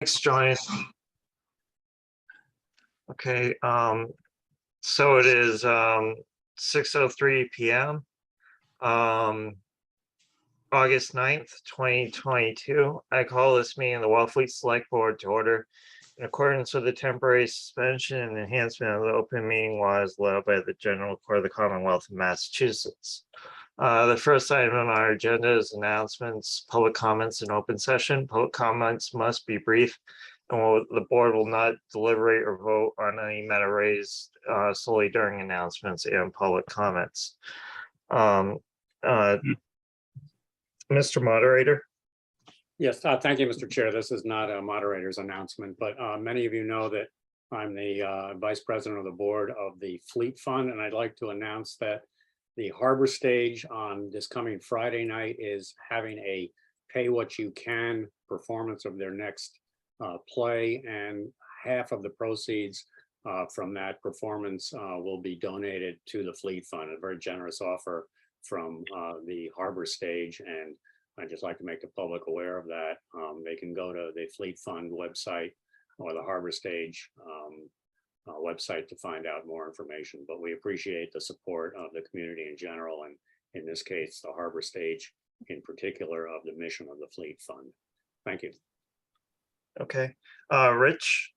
Thanks, Johnny. Okay, so it is 6:03 p.m. August 9th, 2022. I call this meeting of the Wellfleet Selectboard to order in accordance with the temporary suspension and enhancement of the open meeting laws allowed by the General Court of the Commonwealth of Massachusetts. The first item on our agenda is announcements, public comments, and open session. Public comments must be brief, and the board will not deliberate or vote on any matter raised solely during announcements and public comments. Mr. Moderator. Yes, thank you, Mr. Chair. This is not a moderator's announcement, but many of you know that I'm the Vice President of the Board of the Fleet Fund, and I'd like to announce that the Harbor Stage on this coming Friday night is having a pay what you can performance of their next play, and half of the proceeds from that performance will be donated to the Fleet Fund. A very generous offer from the Harbor Stage, and I'd just like to make the public aware of that. They can go to the Fleet Fund website or the Harbor Stage website to find out more information, but we appreciate the support of the community in general, and in this case, the Harbor Stage in particular, of the mission of the Fleet Fund. Thank you. Okay, Rich.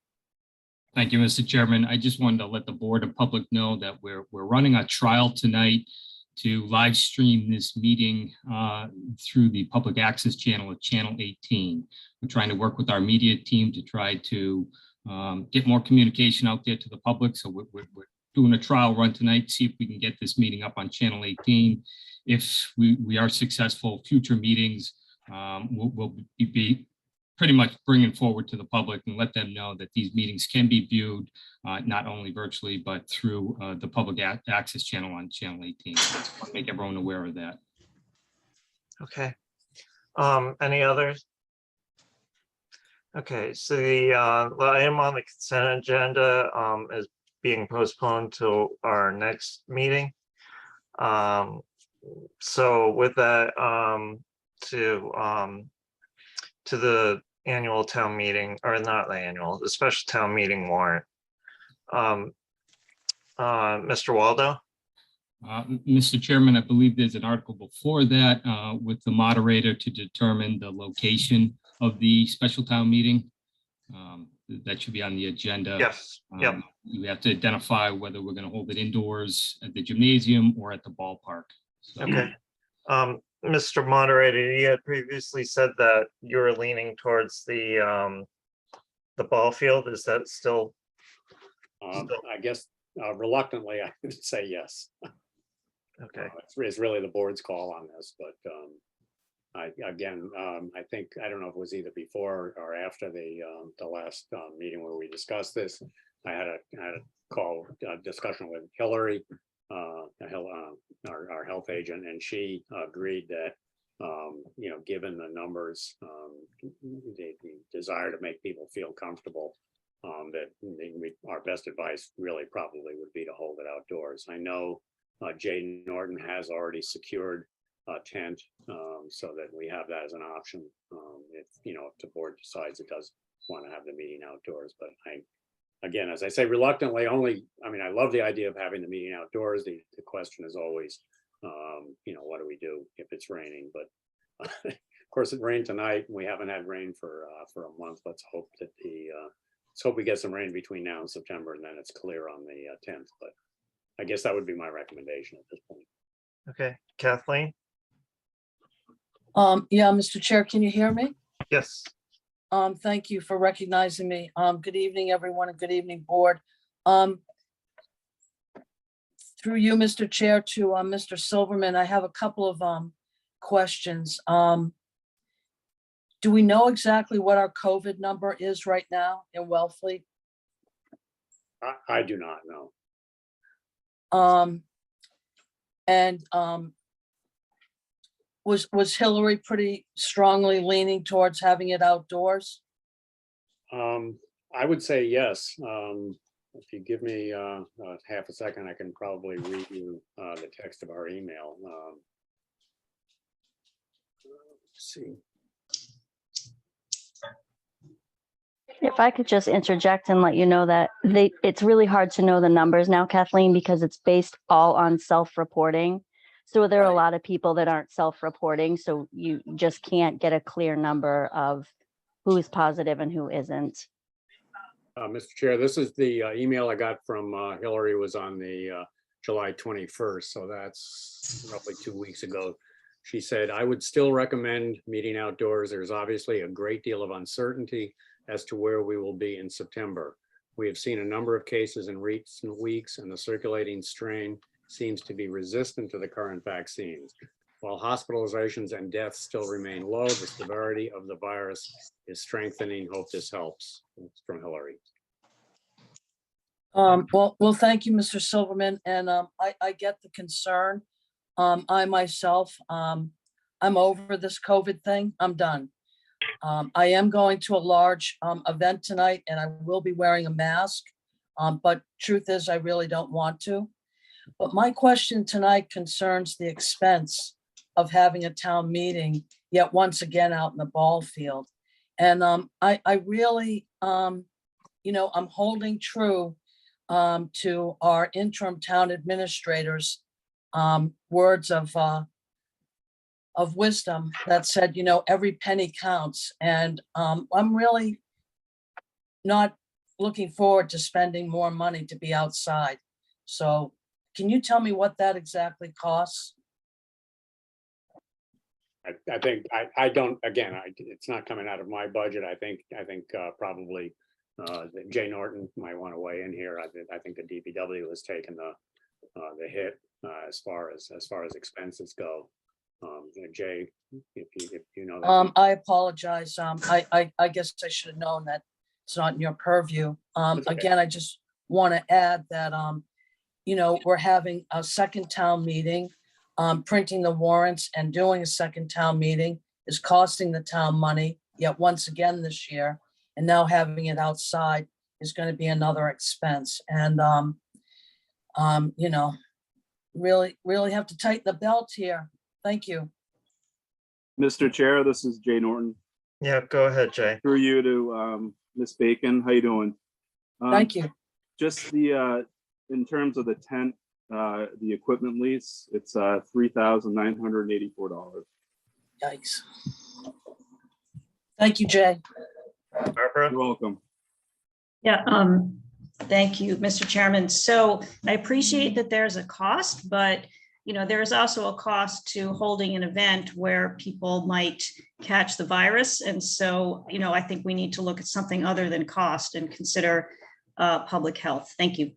Thank you, Mr. Chairman. I just wanted to let the board and public know that we're running a trial tonight to live stream this meeting through the public access channel at Channel 18. We're trying to work with our media team to try to get more communication out there to the public. So we're doing a trial run tonight, see if we can get this meeting up on Channel 18. If we are successful, future meetings we'll be pretty much bringing forward to the public and let them know that these meetings can be viewed not only virtually, but through the public access channel on Channel 18. So I just want to make everyone aware of that. Okay. Any others? Okay, so the item on the consent agenda is being postponed to our next meeting. So with that, to the annual town meeting, or not the annual, the special town meeting warrant. Mr. Waldo. Mr. Chairman, I believe there's an article before that with the moderator to determine the location of the special town meeting. That should be on the agenda. Yes. Yep. We have to identify whether we're going to hold it indoors at the gymnasium or at the ballpark. So. Okay. Mr. Moderator, you had previously said that you were leaning towards the ball field. Is that still? I guess reluctantly, I would say yes. Okay. It's really the board's call on this, but I think, I don't know if it was either before or after the last meeting where we discussed this. I had a discussion with Hillary, our health agent, and she agreed that given the numbers, the desire to make people feel comfortable, that our best advice really probably would be to hold it outdoors. I know Jay Norton has already secured a tent, so that we have that as an option if the board decides it does want to have the meeting outdoors. But again, as I say, reluctantly, I love the idea of having the meeting outdoors. The question is always, what do we do if it's raining? But of course, it rained tonight. We haven't had rain for a month. Let's hope we get some rain between now and September, and then it's clear on the 10th. But I guess that would be my recommendation at this point. Okay, Kathleen. Yeah, Mr. Chair, can you hear me? Yes. Thank you for recognizing me. Good evening, everyone, and good evening, board. Through you, Mr. Chair, to Mr. Silverman, I have a couple of questions. Do we know exactly what our COVID number is right now in Wellfleet? I do not know. Was Hillary pretty strongly leaning towards having it outdoors? I would say yes. If you give me half a second, I can probably read you the text of our email. Let's see. If I could just interject and let you know that it's really hard to know the numbers now, Kathleen, because it's based all on self-reporting. So there are a Right. lot of people that aren't self-reporting, so you just can't get a clear number of who's positive and who isn't. Mr. Chair, this is the email I got from Hillary was on the July 21st, so that's roughly 2 weeks ago. She said, I would still recommend meeting outdoors. There's obviously a great deal of uncertainty as to where we will be in September. We have seen a number of cases in recent weeks, and the circulating strain seems to be resistant to the current vaccines. While hospitalizations and deaths still remain low, the severity of the virus is strengthening. Hope this helps. It's from Hillary. Well, thank you, Mr. Silverman, and I get the concern. I myself, I'm over this COVID thing. I'm done. I am going to a large event tonight, and I will be wearing a mask. But truth is, I really don't want to. But my question tonight concerns the expense of having a town meeting, yet once again out in the ball field. And I really, I'm holding true to our interim town administrators' words of wisdom that said, every penny counts. And I'm really not looking forward to spending more money to be outside. So can you tell me what that exactly costs? I think I don't, again, it's not coming out of my budget. I think probably that Jay Norton might want to weigh in here. I think the DPW has taken the hit as far as expenses go. Jay, if you know that. I apologize. I guess I should have known that it's not in your purview. That's okay. Again, I just want to add that, we're having a second town meeting. Printing the warrants and doing a second town meeting is costing the town money yet once again this year. And now having it outside is going to be another expense. And, really have to tighten the belt here. Thank you. Mr. Chair, this is Jay Norton. Yeah, go ahead, Jay. Through you to Ms. Bacon. How you doing? Thank you. Just in terms of the tent, the equipment lease, it's $3,984. Yikes. Thank you, Jay. Barbara? You're welcome. Yeah, thank you, Mr. Chairman. So I appreciate that there's a cost, but there is also a cost to holding an event where people might catch the virus. And so, I think we need to look at something other than cost and consider public health. Thank you.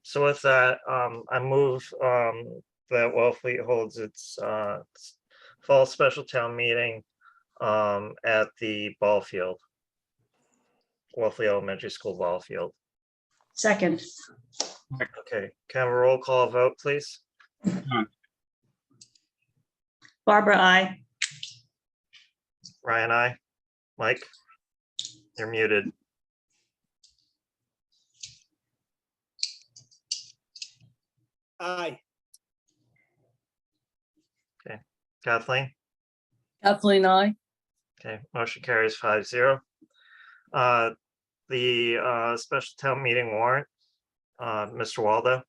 So with that, I move that Wellfleet holds its fall special town meeting at the ball field, Wellfleet Elementary School ball field. Second. Okay, can I have a roll call vote, please? Barbara, aye. Ryan, aye. Mike, you're muted. Aye. Kathleen? Kathleen, I. Okay, motion carries 5-0. The special town meeting warrant, Mr. Waldo.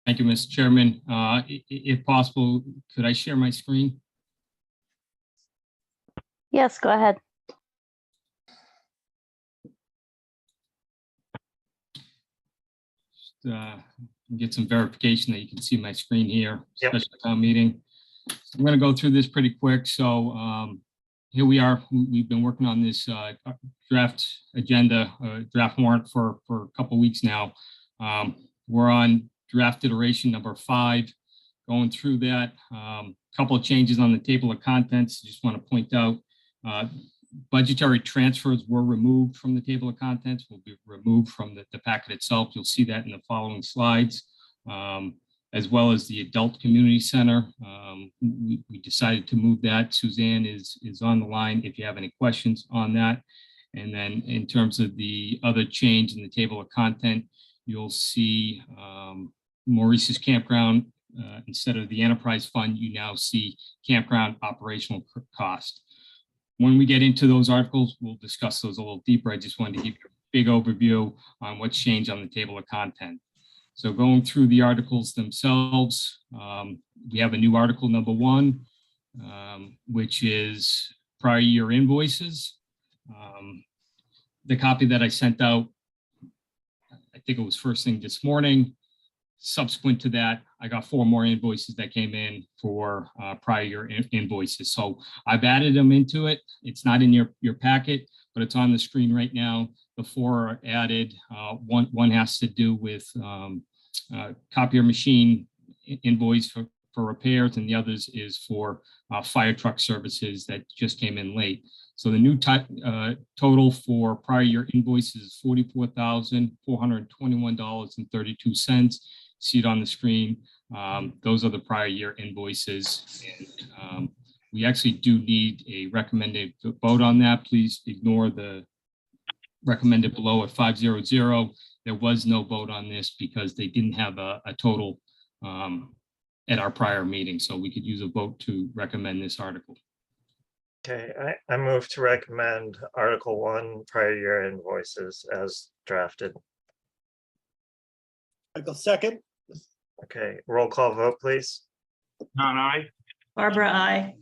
Thank you, Mr. Chairman. If possible, could I share my screen? Yes, go ahead. Just, get some verification that you can see my screen here. Yep. Special town meeting. I'm going to go through this pretty quick. So here we are. We've been working on this draft agenda, draft warrant for a couple of weeks now. We're on draft iteration number 5. Going through that, couple of changes on the table of contents. Just want to point out budgetary transfers were removed from the table of contents, will be removed from the packet itself. You'll see that in the following slides, as well as the Adult Community Center. We decided to move that. Suzanne is on the line if you have any questions on that. And then in terms of the other change in the table of content, you'll see Maurice's Campground. Instead of the enterprise fund, you now see campground operational cost. when we get into those articles, we'll discuss those a little deeper. I just wanted to give you a big overview on what's changed on the table of content. So going through the articles themselves, we have a new article number 1, which is prior year invoices. The copy that I sent out, I think it was first thing this morning. Subsequent to that, I got 4 more invoices that came in for prior year invoices. So I've added them into it. It's not in your packet, but it's on the screen right now. The 4 are added. One has to do with copier machine invoice for repairs, and the others is for fire truck services that just came in late. So the new total for prior year invoices is $44,421.32. See it on the screen. Those are the prior year invoices. And we actually do need a recommended vote on that. Please ignore the recommended below at 500. There was no vote on this because they didn't have a total at our prior meeting. So we could use a vote to recommend this article. Okay, I move to recommend Article 1, prior year invoices as drafted. Michael second. Okay, roll call vote, please. John, I. Barbara, I.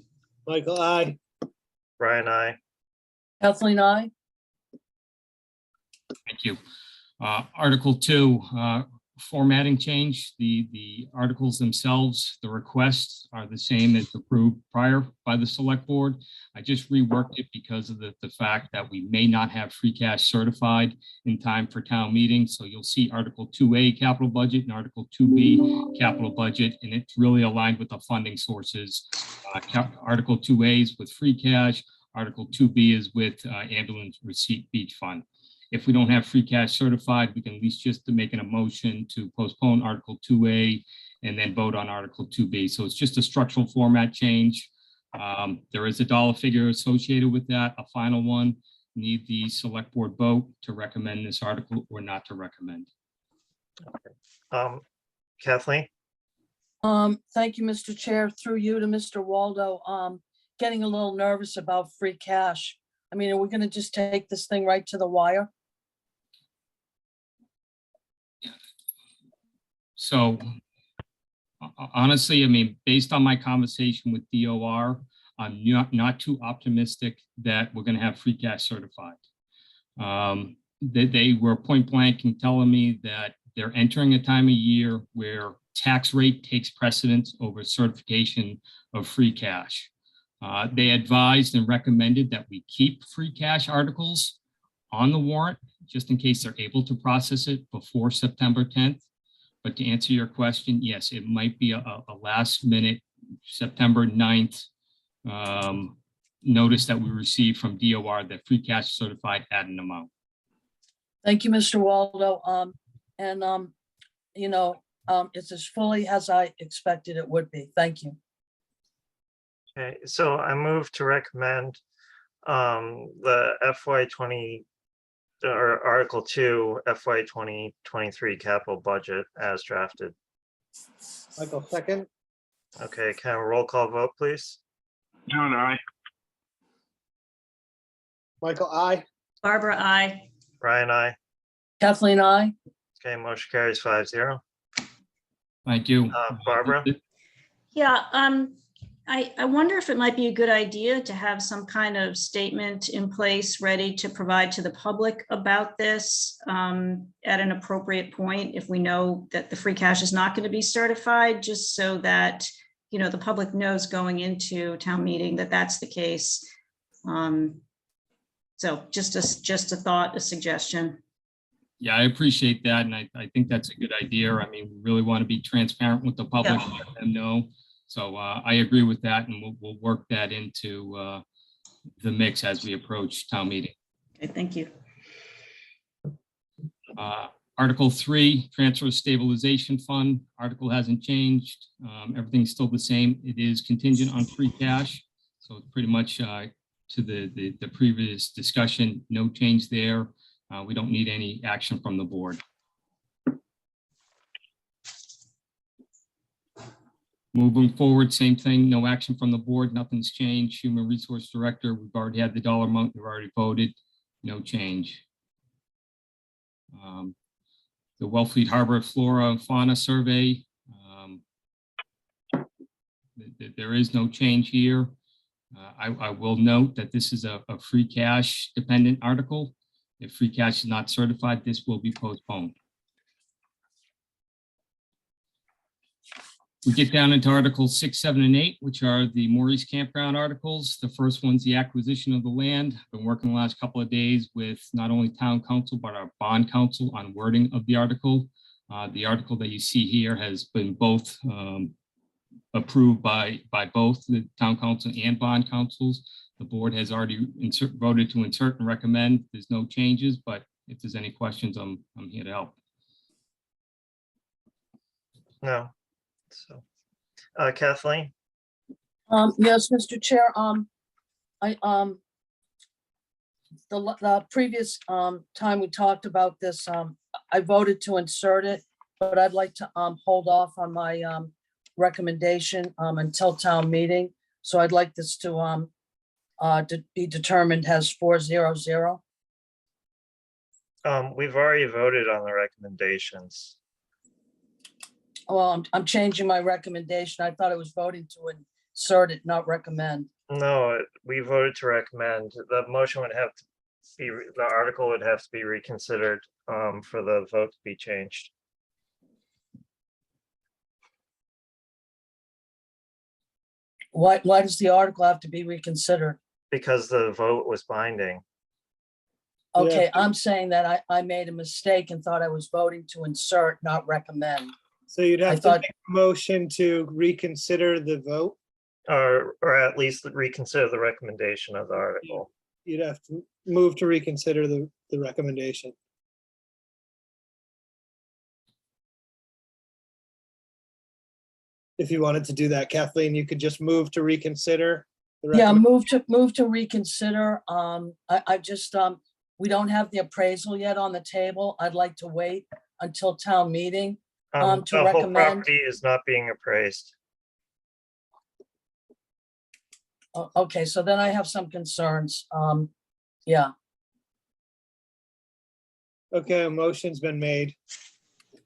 Michael, I. Brian, I. Kathleen, I. Thank you. Article 2, formatting change. The articles themselves, the requests are the same as approved prior by the select board. I just reworked it because of the fact that we may not have free cash certified in time for town meeting. So you'll see Article 2A capital budget and Article 2B capital budget, and it's really aligned with the funding sources. Article 2A is with free cash. Article 2B is with ambulance receipt beach fund. If we don't have free cash certified, we can at least just to make a motion to postpone Article 2A and then vote on Article 2B. So it's just a structural format change. There is a dollar figure associated with that, a final one. Need the select board vote to recommend this article or not to recommend. Kathleen? Thank you, Mr. Chair, through you to Mr. Waldo. Getting a little nervous about free cash. I mean, are we gonna just take this thing right to the wire? So honestly, I mean, based on my conversation with DOR, I'm not too optimistic that we're going to have free cash certified. They were point blank in telling me that they're entering a time of year where tax rate takes precedence over certification of free cash. They advised and recommended that we keep free cash articles on the warrant just in case they're able to process it before September 10th. But to answer your question, yes, it might be a last minute September 9th notice that we received from DOR that free cash certified at an amount. Thank you, Mr. Waldo. It's as fully as I expected it would be. Thank you. Okay, so I move to recommend the FY20 or Article 2 FY 2023 capital budget as drafted. Michael second. Okay, can I have a roll call vote, please? John, I. Michael, I. Barbara, I. Brian, I. Kathleen, I. Okay, motion carries 5-0. Thank you. Barbara? Yeah, I wonder if it might be a good idea to have some kind of statement in place ready to provide to the public about this at an appropriate point if we know that the free cash is not going to be certified, just so that, you know, the public knows going into town meeting that that's the case. So just a thought, a suggestion. Yeah, I appreciate that. And I think that's a good idea. I mean, we really want to be transparent with the public, Yeah. let them know. So I agree with that, and we'll work that into the mix as we approach town meeting. Okay, thank you. Article 3, transfer stabilization fund. Article hasn't changed. Everything's still the same. It is contingent on free cash. So it's pretty much to the previous discussion, no change there. We don't need any action from the board. Moving forward, same thing, no action from the board, nothing's changed. Human Resource Director, we've already had the dollar amount, we've already voted, no change. The Wellfleet Harbor Flora and Fauna Survey, there is no change here. I will note that this is a free cash dependent article. If free cash is not certified, this will be postponed. We get down into Articles 6, 7, and 8, which are the Maurice Campground articles. The first one's the acquisition of the land. I've been working the last couple of days with not only town council, but our bond council on wording of the article. The article that you see here has been both approved by both the town council and bond councils. The board has already voted to insert and recommend. There's no changes, but if there's any questions, I'm here to help. No. So, Kathleen, Yes, Mr. Chair, the previous time we talked about this, I voted to insert it, but I'd like to hold off on my recommendation until town meeting. So I'd like this to be determined as 4-0-0. we've already voted on the recommendations. Well, I'm changing my recommendation. I thought I was voting to insert it, not recommend. No, we voted to recommend. The motion would have to be, the article would have to be reconsidered for the vote to be changed. Why does the article have to be reconsidered? Because the vote was binding. Okay, Yeah. I'm saying that I made a mistake and thought I was voting to insert, not recommend. So you'd I have to thought- make a motion to reconsider the vote. Or at least reconsider the recommendation of the article. You'd have to move to reconsider the recommendation. If you wanted to do that, Kathleen, you could just move to reconsider. the Yeah, recommend- move to reconsider. I just, we don't have the appraisal yet on the table. I'd like to wait until town meeting. To The whole recommend. property is not being appraised. Okay, so then I have some concerns. Yeah, Okay, a motion's been made.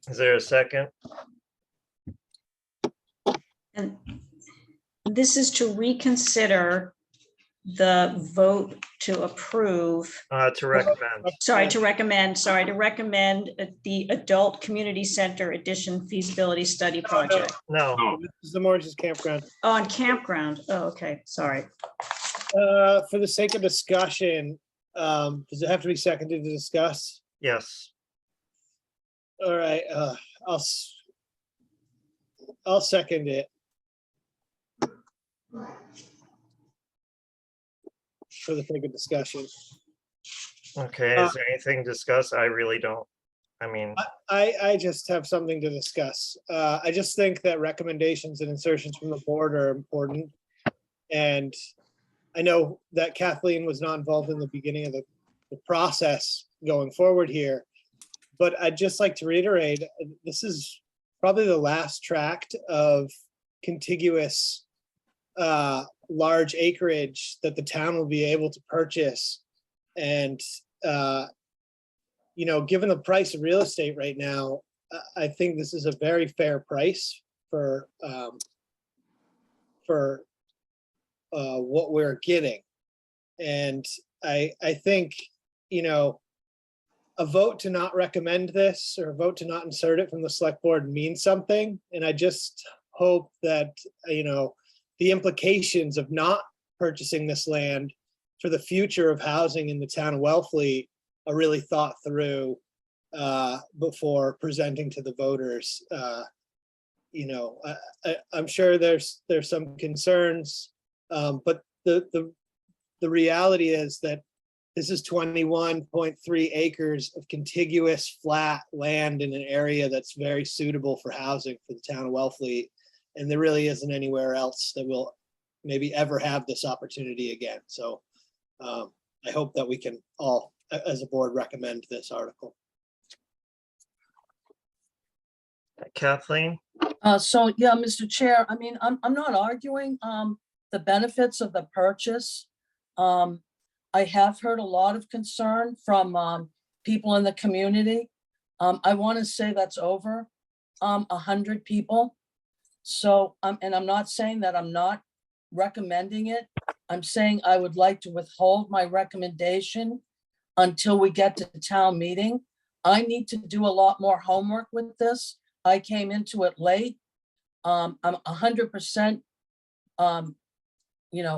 Is there a second? And this is to reconsider the vote to approve, To recommend. to recommend the Adult Community Center Addition Feasibility Study Project. No, This is the Maurice's Campground. Oh, on campground. Oh, okay, sorry. For the sake of discussion, does it have to be seconded to discuss? yes. All right, I'll second it. For the sake of discussion. Okay, is there anything to discuss? I really don't. I mean, I just have something to discuss. I just think that recommendations and insertions from the board are important. And I know that Kathleen was not involved in the beginning of the process going forward here. But I'd just like to reiterate, this is probably the last tract of contiguous large acreage that the town will be able to purchase. And you know, given the price of real estate right now, I think this is a very fair price for what we're getting. And I think, you know, a vote to not recommend this or a vote to not insert it from the select board means something. And I just hope that, you know, the implications of not purchasing this land for the future of housing in the town of Wellfleet are really thought through before presenting to the voters. You know, I'm sure there's some concerns, but the reality is that this is 21.3 acres of contiguous flat land in an area that's very suitable for housing for the town of Wellfleet. And there really isn't anywhere else that will maybe ever have this opportunity again. So I hope that we can all, as a board, recommend this article. Kathleen? So, yeah, Mr. Chair, I mean, I'm not arguing, the benefits of the purchase. I have heard a lot of concern from, people in the community. I want to say that's over, 100 people. So, and I'm not saying that I'm not recommending it. I'm saying I would like to withhold my recommendation until we get to the town meeting. I need to do a lot more homework with this. I came into it late. I'm 100%,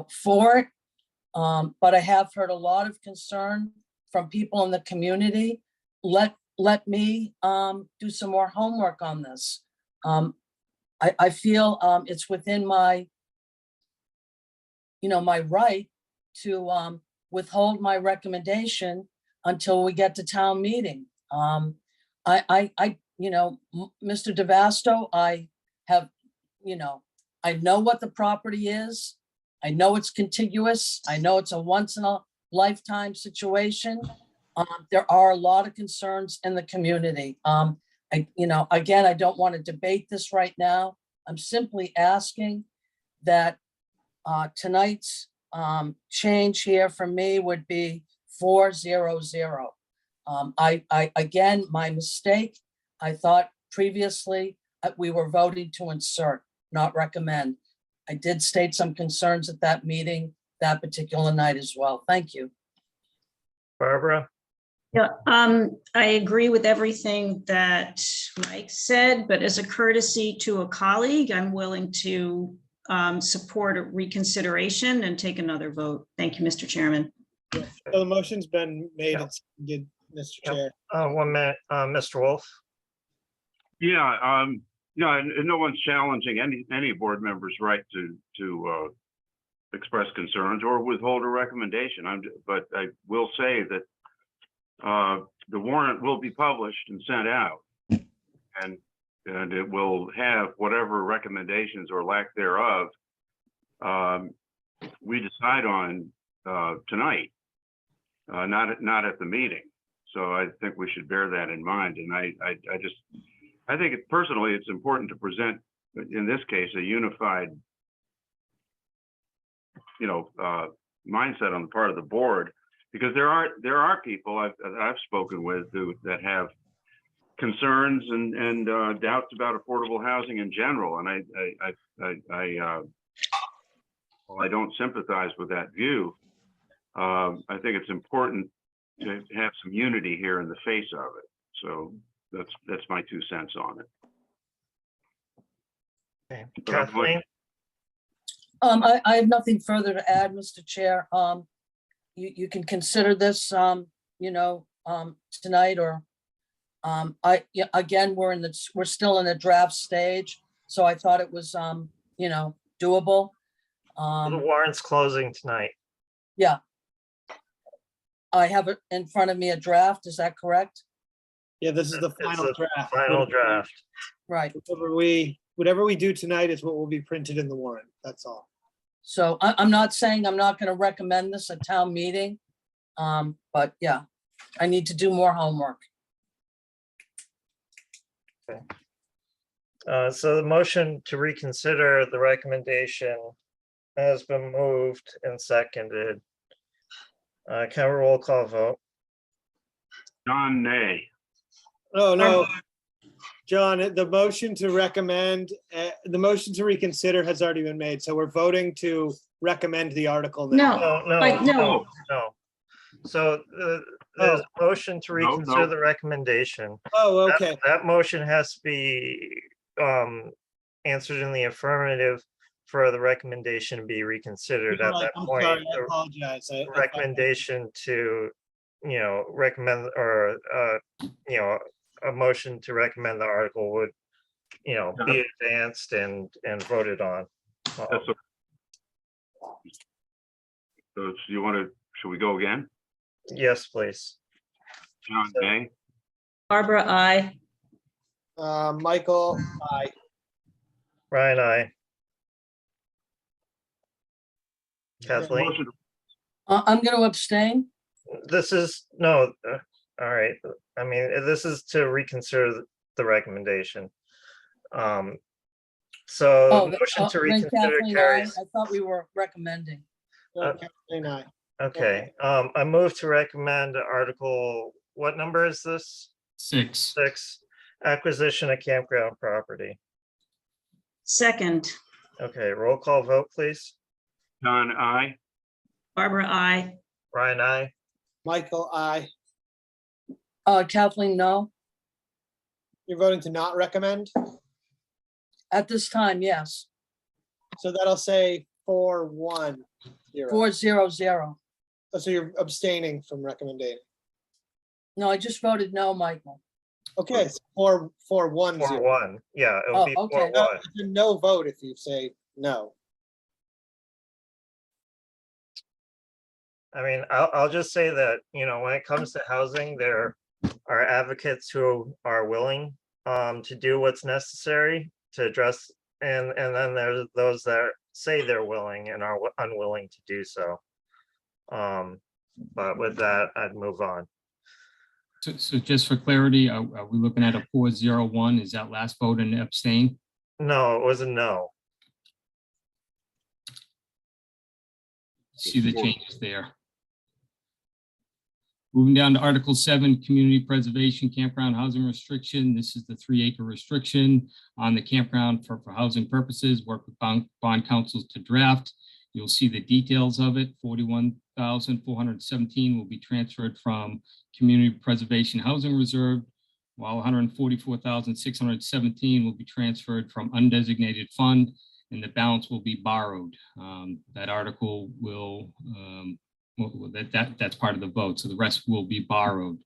for it. But I have heard a lot of concern from people in the community. Let me do some more homework on this. I feel it's within my, my right to withhold my recommendation until we get to town meeting. Mr. DeVasto, I have, I know what the property is. I know it's contiguous. I know it's a once in a lifetime situation. There are a lot of concerns in the community. Again, I don't want to debate this right now. I'm simply asking that tonight's change here for me would be 400. Again, my mistake. I thought previously we were voting to insert, not recommend. I did state some concerns at that meeting that particular night as well. Thank you. Barbara? Yeah, I agree with everything that Mike said, but as a courtesy to a colleague, I'm willing to support a reconsideration and take another vote. Thank you, Mr. Chairman. So the motion's been made Yeah. and seconded, Mr. Yep. Chair. 1 minute, Mr. Wolf? Yeah, and no one's challenging any board member's right to express concerns or withhold a recommendation. But I will say that the warrant will be published and sent out, and it will have whatever recommendations or lack thereof we decide on tonight, not at the meeting. So I think we should bear that in mind. And I think personally, it's important to present, in this case, a unified, mindset on the part of the board, because there are people I've spoken with that have concerns and doubts about affordable housing in general, and while I don't sympathize with that view, I think it's important to have some unity here in the face of it. So that's my 2 cents on it. Okay. Kathleen? I have nothing further to add, Mr. Chair. You can consider this, tonight, or again, we're still in the draft stage, so I thought it was, doable. The warrant's closing tonight. Yeah. I have it in front of me, a draft, is that correct? Yeah, this is the It's final the draft. Final draft. Right, Whatever we do tonight is what will be printed in the warrant. That's all. so I'm not saying I'm not gonna recommend this at town meeting. But yeah, I need to do more homework. So the motion to reconsider the recommendation has been moved and seconded. Can I have a roll call vote? John, nay. Oh, no. John, the motion to recommend, the motion to reconsider has already been made. So we're voting to recommend the article now. No. No. So there's a motion to No, reconsider no. the recommendation. Oh, okay. That motion has to be answered in the affirmative for the recommendation to be reconsidered at that I'm point. sorry, I The apologize. recommendation to, recommend, or, a motion to recommend the article would, be advanced and voted on. That's okay. So should we go again? Yes, please. John, nay. Barbara, I. Michael, aye. Ryan, I. Kathleen? Motion- I'm gonna abstain. This is, no, all right. I mean, this is to reconsider the recommendation. So Oh, motion to then reconsider Kathleen, carries. I thought we were recommending. Kathleen, aye. Okay, I move to recommend Article, what number is this? 6. 6, acquisition of campground property. Second, Okay, roll call vote, please. John, I. Barbara, I. Brian, I. Michael, aye. Kathleen, no. You're voting to not recommend? At this time, yes. So that'll say 4-1-0. 4-0-0. Oh, so you're abstaining from recommending. No, I just voted no, Michael. Okay, so 4-1-0. 4-1, yeah, it'll Oh, be okay. 4-1. No, it's a no vote if you say no. I mean, I'll just say that, you know, when it comes to housing, there are advocates who are willing to do what's necessary to address, and then there's those that say they're willing and are unwilling to do so. But with that, I'd move on. So just for clarity, are we looking at a 4-0-1? Is that last vote and abstain? No, it was a no. See the changes there. Moving down to Article 7, Community Preservation Campground Housing Restriction. This is the 3-acre restriction on the campground for housing purposes. Work with bond councils to draft. You'll see the details of it. 41,417 will be transferred from Community Preservation Housing Reserve, while 144,617 will be transferred from undesignated fund, and the balance will be borrowed. That article will, that's part of the vote. So the rest will be borrowed,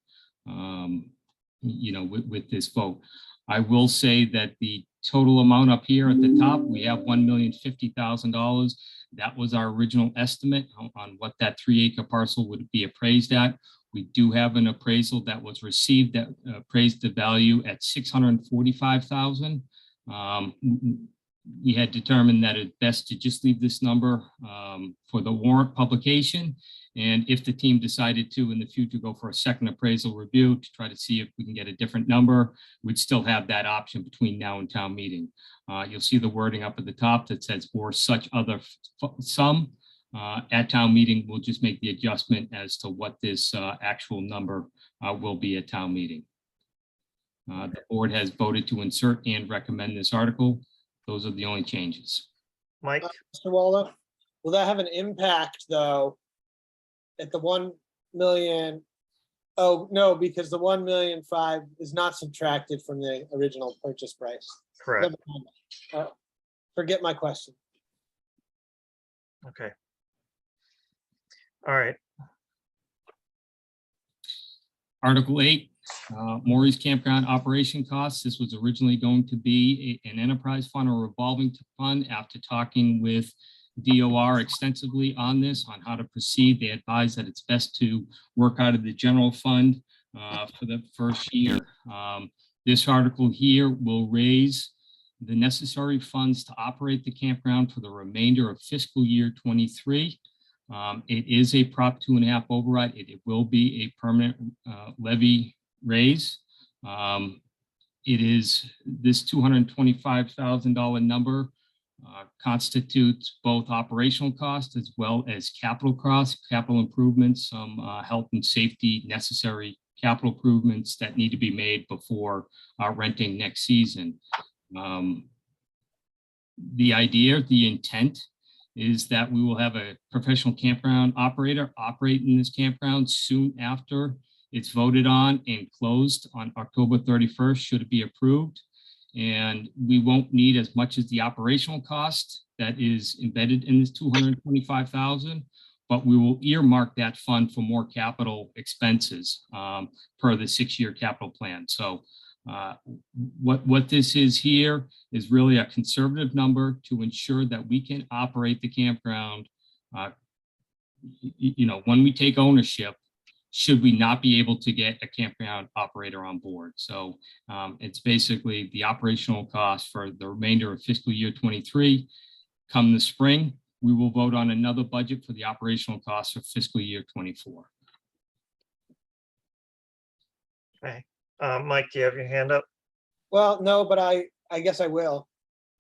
you know, with this vote. I will say that the total amount up here at the top, we have $1,050,000. That was our original estimate on what that 3-acre parcel would be appraised at. We do have an appraisal that was received that appraised the value at $645,000. We had determined that it's best to just leave this number for the warrant publication. And if the team decided to in the future go for a second appraisal review to try to see if we can get a different number, we'd still have that option between now and town meeting. You'll see the wording up at the top that says for such other sum. At town meeting, we'll just make the adjustment as to what this actual number will be at town meeting. The board has voted to insert and recommend this article. Those are the only changes. Mike, Mr. Waldo, will that have an impact though at the 1 million? Oh, no, because the 1,000,005 is not subtracted from the original purchase price. correct, Never mind. Forget my question. okay. All right, Article 8, Maurice Campground operation costs. This was originally going to be an enterprise fund or revolving fund. After talking with DOR extensively on this, on how to proceed, they advised that it's best to work out of the general fund for the first year. This article here will raise the necessary funds to operate the campground for the remainder of fiscal year 23. It is a Prop 2.5 override. It will be a permanent levy raise. It is this $225,000 number constitutes both operational costs as well as capital costs, capital improvements, some health and safety necessary capital improvements that need to be made before renting next season. The idea, the intent is that we will have a professional campground operator operate in this campground soon after it's voted on and closed on October 31st, should it be approved. And we won't need as much as the operational cost that is embedded in this $225,000, but we will earmark that fund for more capital expenses per the 6-year capital plan. So what this is here is really a conservative number to ensure that we can operate the campground, you know, when we take ownership, should we not be able to get a campground operator on board. So it's basically the operational cost for the remainder of fiscal year 23. Come the spring, we will vote on another budget for the operational costs of fiscal year 24. okay. Mike, do you have your hand up? Well, no, but I I guess I will.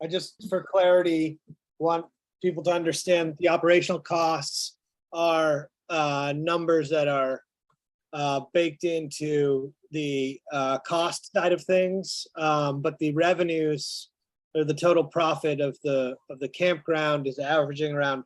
I just, for clarity, want people to understand the operational costs are numbers that are baked into the cost side of things, but the revenues or the total profit of the campground is averaging around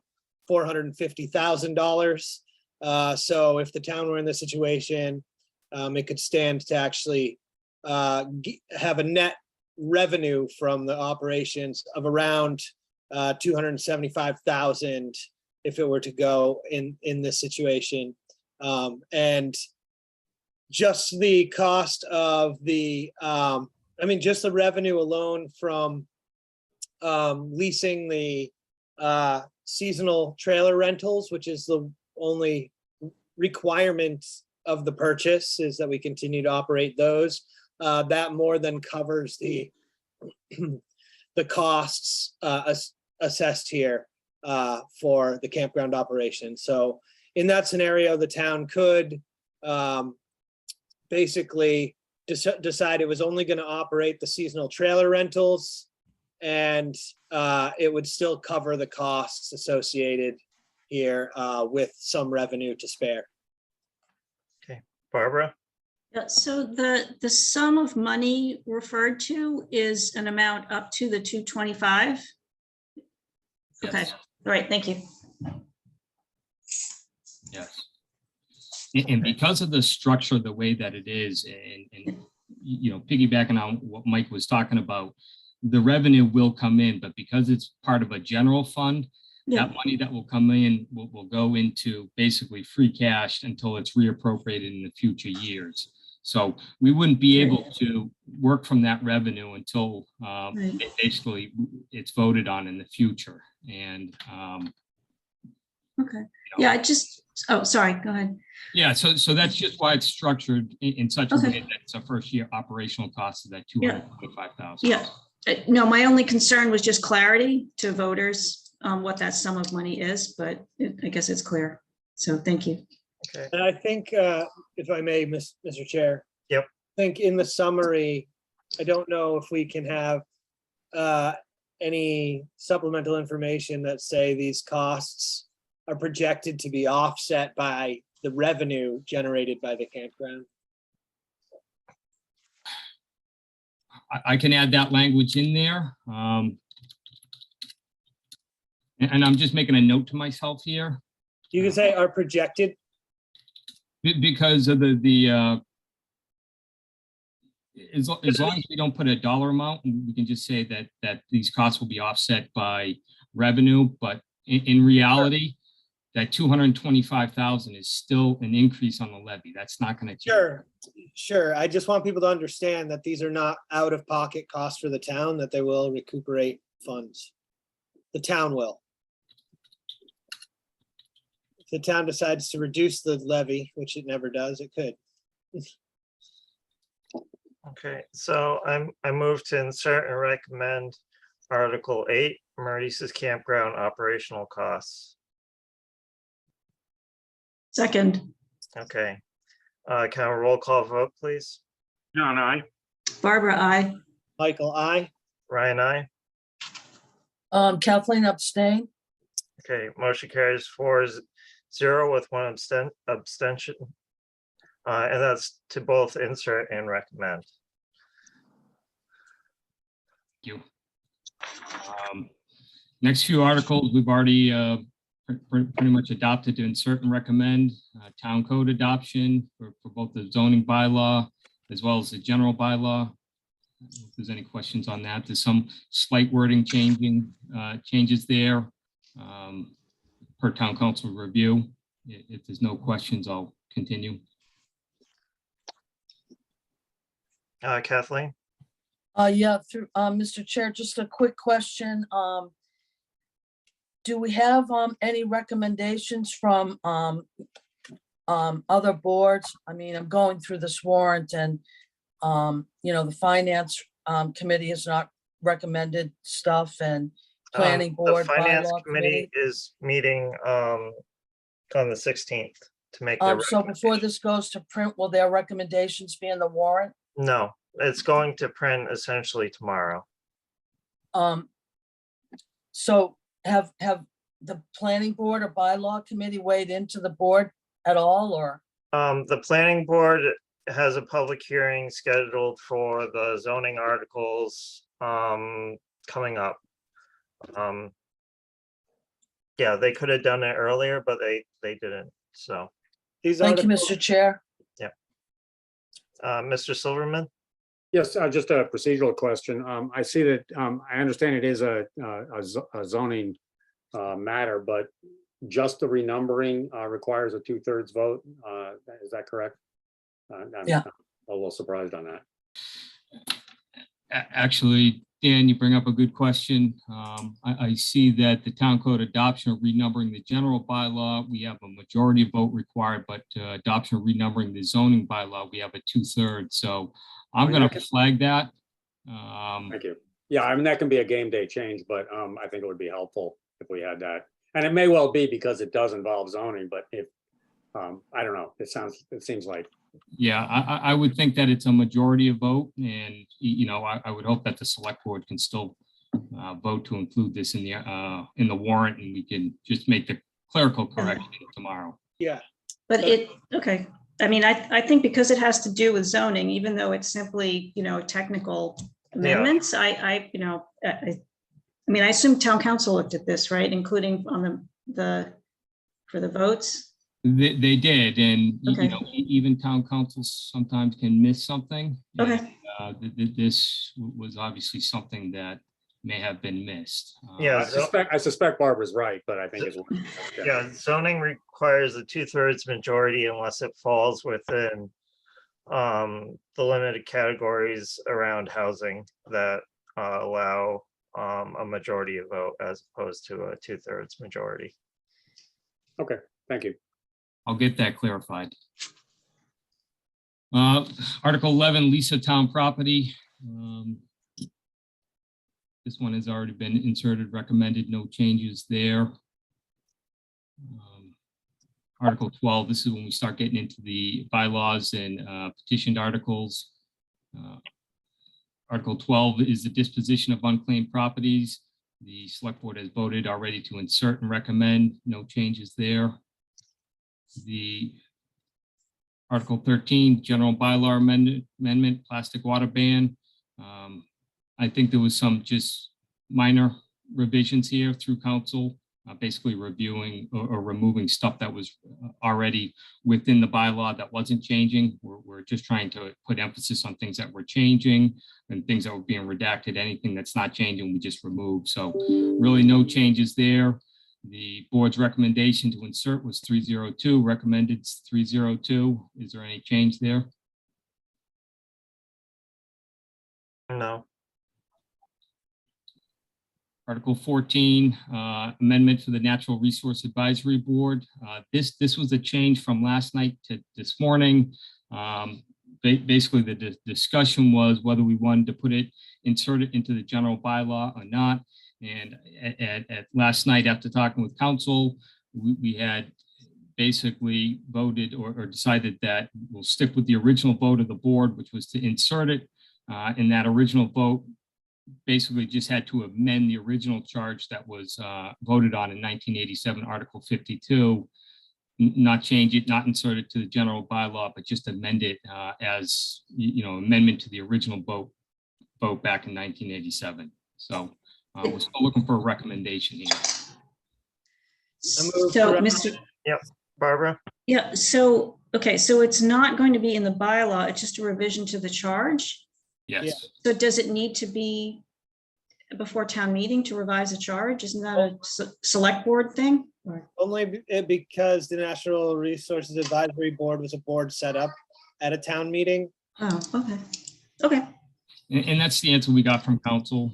$450,000. So if the town were in this situation, it could stand to actually have a net revenue from the operations of around 275,000 if it were to go in this situation. And just the cost of the, just the revenue alone from leasing the seasonal trailer rentals, which is the only requirement of the purchase, is that we continue to operate those. That more than covers the the costs assessed here for the campground operation. So in that scenario, the town could basically decide it was only going to operate the seasonal trailer rentals, and it would still cover the costs associated here with some revenue to spare. Barbara? Yeah, so the sum of money referred to is an amount up to the 225? Okay, Yes. all right, thank you. Yes. And because of the structure, the way that it is, and you know, piggybacking on what Mike was talking about, the revenue will come in, but because it's part of a general fund, Yeah. that money that will come in will go into basically free cash until it's reappropriated in the future years. So we wouldn't be able to work from that revenue until basically it's voted on in the future. And Okay. Yeah, I just, oh, sorry, go ahead. yeah, so that's just why it's structured in such a Okay. way that it's a first year operational cost of that 225,000. Yeah, no, my only concern was just clarity to voters on what that sum of money is, but I guess it's clear. So thank you. Okay. And I think, if I may, Mr. Chair. Yep. I think in the summary, I don't know if we can have any supplemental information that say these costs are projected to be offset by the revenue generated by the campground. I can add that language in there. And I'm just making a note to myself here. You can say are projected. Because of as long as we don't put a dollar amount, we can just say that these costs will be offset by revenue, but in reality, that 225,000 is still an increase on the levy. That's not going to change. Sure. I just want people to understand that these are not out-of-pocket costs for the town, that they will recuperate funds. The town will. If the town decides to reduce the levy, which it never does, it could. Okay, so I move to insert and recommend Article 8, Maurice's campground operational costs. Second, Okay. Can I have a roll call vote, please? John, I. Barbara, I. Michael, I. Ryan, I. Kathleen abstain. Okay, motion carries 4-0 with one abstention. And that's to both insert and recommend. Thank you. Next few articles, we've already pretty much adopted to insert and recommend town code adoption for both the zoning bylaw as well as the general bylaw. If there's any questions on that, there's some slight wording changes there per town council review. If there's no questions, I'll continue. Kathleen? Yeah, through, Mr. Chair, just a quick question. Do we have any recommendations from other boards? I mean, I'm going through this warrant and, the finance committee has not recommended stuff, and planning board. The finance bylaw committee is meeting on the 16th to make their So before recommendation. this goes to print, will their recommendations be in the warrant? No, it's going to print essentially tomorrow. So have the planning board or bylaw committee weighed into the board at all, or? The planning board has a public hearing scheduled for the zoning articles coming up. Yeah, they could have done it earlier, but they didn't, so. These Thank you, articles, Mr. Chair. Mr. Silverman? Yes, just a procedural question. I see that, I understand it is a zoning matter, but just the renumbering requires a 2/3 vote. Is that correct? I'm Yeah. a little surprised on that. Actually, Dan, you bring up a good question. I see that the town code adoption of renumbering the general bylaw, we have a majority vote required, but adoption of renumbering the zoning bylaw, we have a 2/3. So I'm going to flag that. Thank you. Yeah, I mean, that can be a game day change, but I think it would be helpful if we had that. And it may well be because it does involve zoning, but if, I don't know, it seems like. Yeah, I would think that it's a majority of vote, and I would hope that the select board can still vote to include this in the warrant, and we can just make the clerical correction tomorrow. yeah, But okay. I mean, I think because it has to do with zoning, even though it's simply, technical amendments, I mean, I assume town council looked at this, right? Including on for the votes. They did, and Okay. even town councils sometimes can miss something. Okay. And, this was obviously something that may have been missed. Yeah, I suspect Barbara's right, but I think it's. yeah, zoning requires a 2/3 majority unless it falls within the limited categories around housing that allow a majority of vote as opposed to a 2/3 majority. Okay, thank you. I'll get that clarified. Article 11, lease of town property. This one has already been inserted, recommended, no changes there. Article 12, this is when we start getting into the bylaws and petitioned articles. Article 12 is the disposition of unclaimed properties. The select board has voted already to insert and recommend, no changes there. The Article 13, general bylaw amendment, plastic water ban. I think there was some just minor revisions here through council, basically reviewing or removing stuff that was already within the bylaw that wasn't changing. We're just trying to put emphasis on things that were changing and things that were being redacted. Anything that's not changing, we just remove. So really no changes there. The board's recommendation to insert was 302, recommended 302. Is there any change there? No. Article 14, amendment for the Natural Resource Advisory Board. This was a change from last night to this morning. Basically, the discussion was whether we wanted to insert it into the general bylaw or not. And at last night, after talking with council, we had basically voted or decided that we'll stick with the original vote of the board, which was to insert it. In that original vote, basically just had to amend the original charge that was voted on in 1987, Article 52, not change it, not insert it to the general bylaw, but just amend it as, amendment to the original vote back in 1987. So we're still looking for a recommendation here. So, Mr. Yep, Barbara? Yeah, so, okay, so it's not going to be in the bylaw, it's just a revision to the charge? Yes. So does it need to be before town meeting to revise a charge? Isn't that a select board thing? only because the Natural Resources Advisory Board was a board set up at a town meeting. Oh, okay. Okay. And that's the answer we got from council.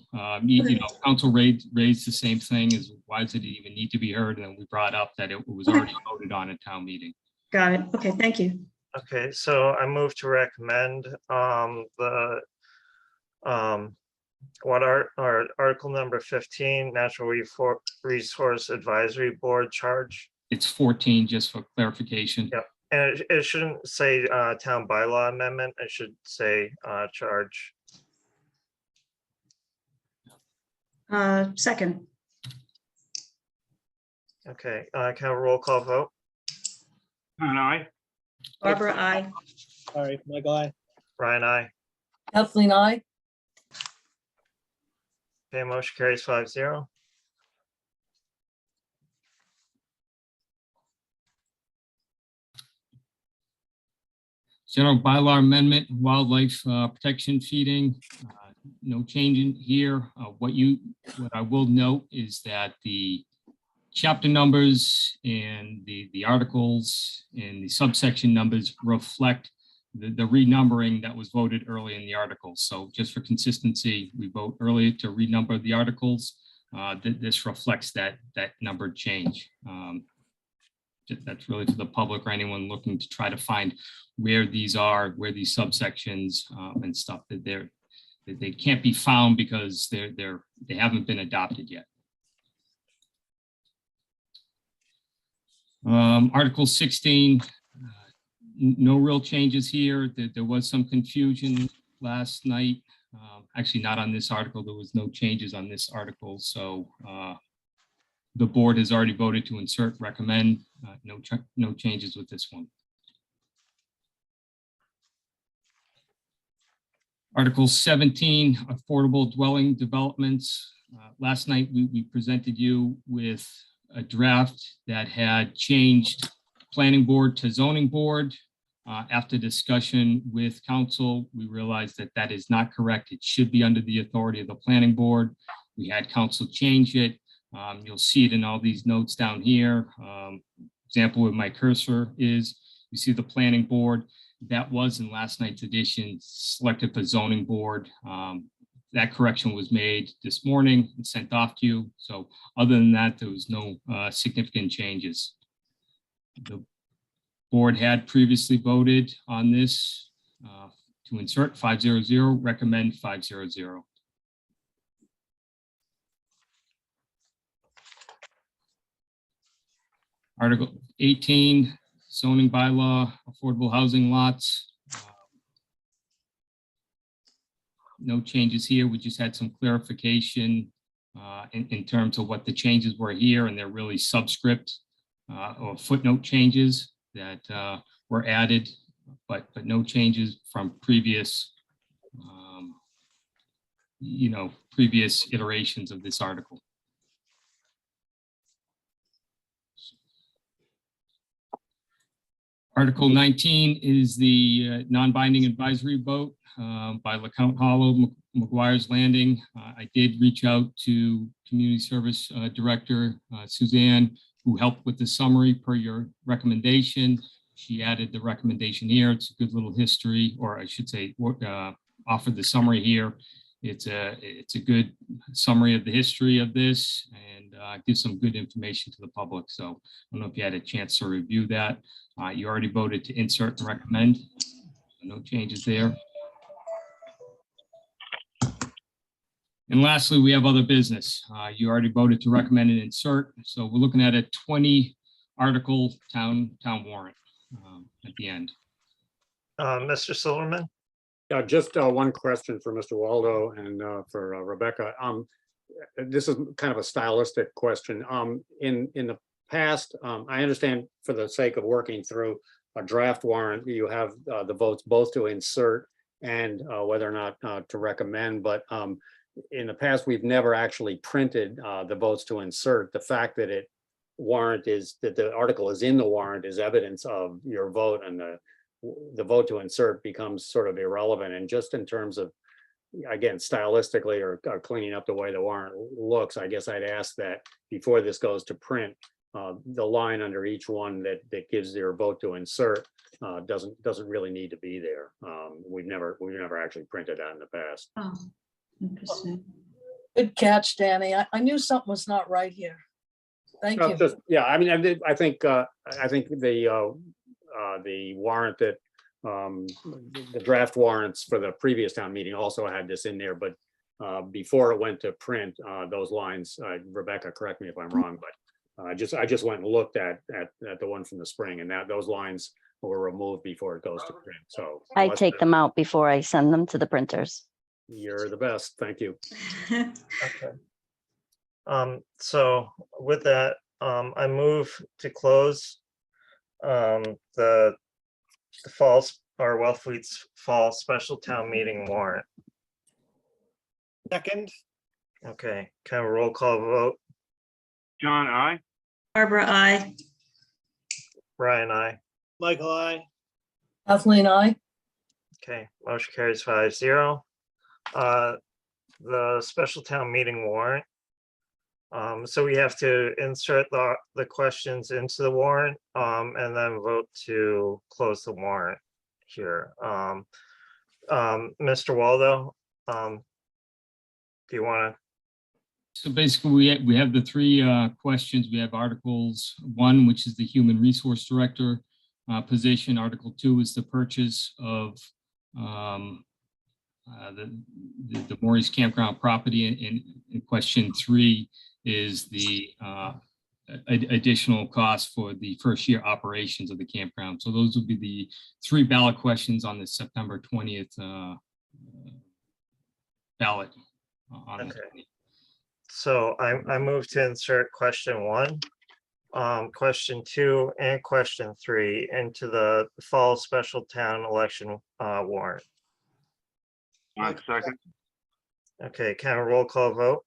Council raised the same thing as why does it even need to be heard? And then we brought up that it was already voted on at town meeting. Got it. Okay, thank you. Okay, so I move to recommend article number 15, Natural Resource Advisory Board charge. It's 14, just for clarification. Yep. And it shouldn't say town bylaw amendment, it should say charge. Second, Okay, can I have a roll call vote? And I, Barbara, I. Sorry, Michael, I. Ryan, I. Kathleen, I. Okay, motion carries 5-0. General bylaw amendment, wildlife protection feeding, no change in here. What I will note is that the chapter numbers and the articles and the subsection numbers reflect the renumbering that was voted early in the articles. So just for consistency, we vote earlier to renumber the articles. This reflects that numbered change. That's really to the public or anyone looking to try to find where these are, where these subsections and stuff that they can't be found because they haven't been adopted yet. Article 16, no real changes here. There was some confusion last night. Actually, not on this article. There was no changes on this article. So the board has already voted to insert recommend. No changes with this one. Article 17, affordable dwelling developments. Last night, we presented you with a draft that had changed planning board to zoning board. After discussion with council, we realized that that is not correct. It should be under the authority of the planning board. We had council change it. You'll see it in all these notes down here. Example where my cursor is, you see the planning board. That was in last night's edition, selected for zoning board. That correction was made this morning and sent off to you. So other than that, there was no significant changes. The board had previously voted on this to insert 500, recommend 500. Article 18, zoning bylaw, affordable housing lots. No changes here. We just had some clarification in terms of what the changes were here, and they're really subscript or footnote changes that were added, but no changes from previous, previous iterations of this article. Article 19 is the non-binding advisory vote by LeCount Hollow, McGuire's Landing. I did reach out to Community Service Director Suzanne, who helped with the summary per your recommendation. She added the recommendation here. It's a good little history, or I should say, offered the summary here. It's a good summary of the history of this and gives some good information to the public. So I don't know if you had a chance to review that. You already voted to insert and recommend. No changes there. And lastly, we have other business. You already voted to recommend and insert. So we're looking at a 20 article town warrant at the end. Mr. Silverman? Just one question for Mr. Waldo and for Rebecca. This is kind of a stylistic question. In the past, I understand for the sake of working through a draft warrant, you have the votes both to insert and whether or not to recommend, but in the past, we've never actually printed the votes to insert. The fact that the article is in the warrant is evidence of your vote, and the vote to insert becomes sort of irrelevant. And just in terms of, again, stylistically or cleaning up the way the warrant looks, I guess I'd ask that before this goes to print, the line under each one that gives their vote to insert doesn't really need to be there. We've never actually printed that in the past. Oh, interesting. Good catch, Danny. I knew something was not right here. Thank you. Yeah, I mean, I think the warrant that the draft warrants for the previous town meeting also had this in there, but before it went to print, those lines, Rebecca, correct me if I'm wrong, but I just went and looked at the one from the spring, and those lines were removed before it goes to print. So I take them out before I send them to the printers. You're the best. Thank you. Okay. So with that, I move to close the false or Wellfleet's fall special town meeting warrant. Second, Okay, kind of roll call vote. John, I. Barbara, I. Brian, I. Michael, I. Kathleen, I. Okay, motion carries 5-0. The special town meeting warrant. So we have to insert the questions into the warrant, and then vote to close the warrant here. Mr. Waldo, do you want to? So basically, we have the three questions. We have Articles 1, which is the Human Resource Director position. Article 2 is the purchase of the Maurice Campground property. And question 3 is the additional cost for the first year operations of the campground. So those would be the 3 ballot questions on the September 20th ballot. Okay. So I move to insert question 1, question 2, and question 3 into the fall special town election warrant. On second. Okay, kind of roll call vote.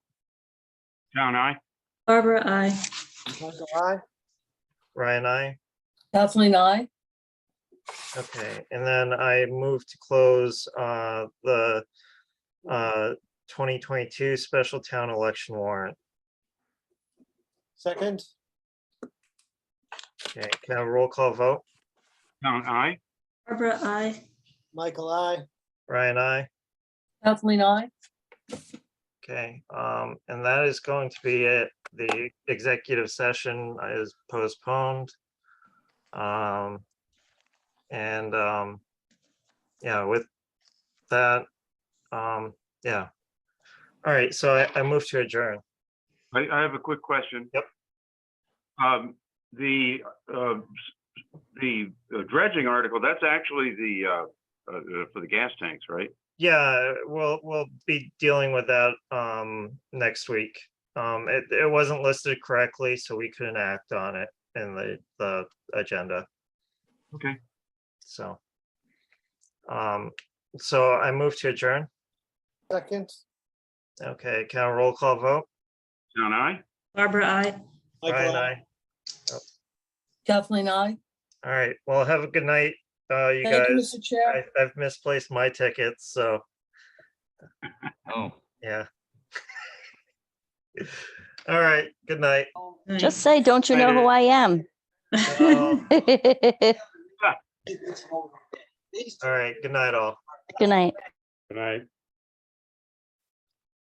John, I. Barbara, I. Michael, I. Ryan, I. Kathleen, I. Okay, and then I move to close the 2022 special town election warrant. Second, Okay, kind of roll call vote. John, I. Barbara, I. Michael, I. Ryan, I. Kathleen, I. Okay, and that is going to be it. The executive session is postponed. Yeah, with that, yeah. All right, so I move to adjourn. I have a quick question. Yep. The dredging article, that's actually the for the gas tanks, right? Yeah, we'll be dealing with that next week. It wasn't listed correctly, so we couldn't act on it in the agenda. Okay. So so I move to adjourn. second, Okay, can I roll call vote? John, I. Barbara, I. Ryan, Michael, I. I. Kathleen, I. All right, well, have a good night, you Thank you, guys. Mr. Chair. I've misplaced my tickets, so Oh, yeah. All right, good night. Just say, don't you know who I am? Well, all right, good night all. Good night. Good night.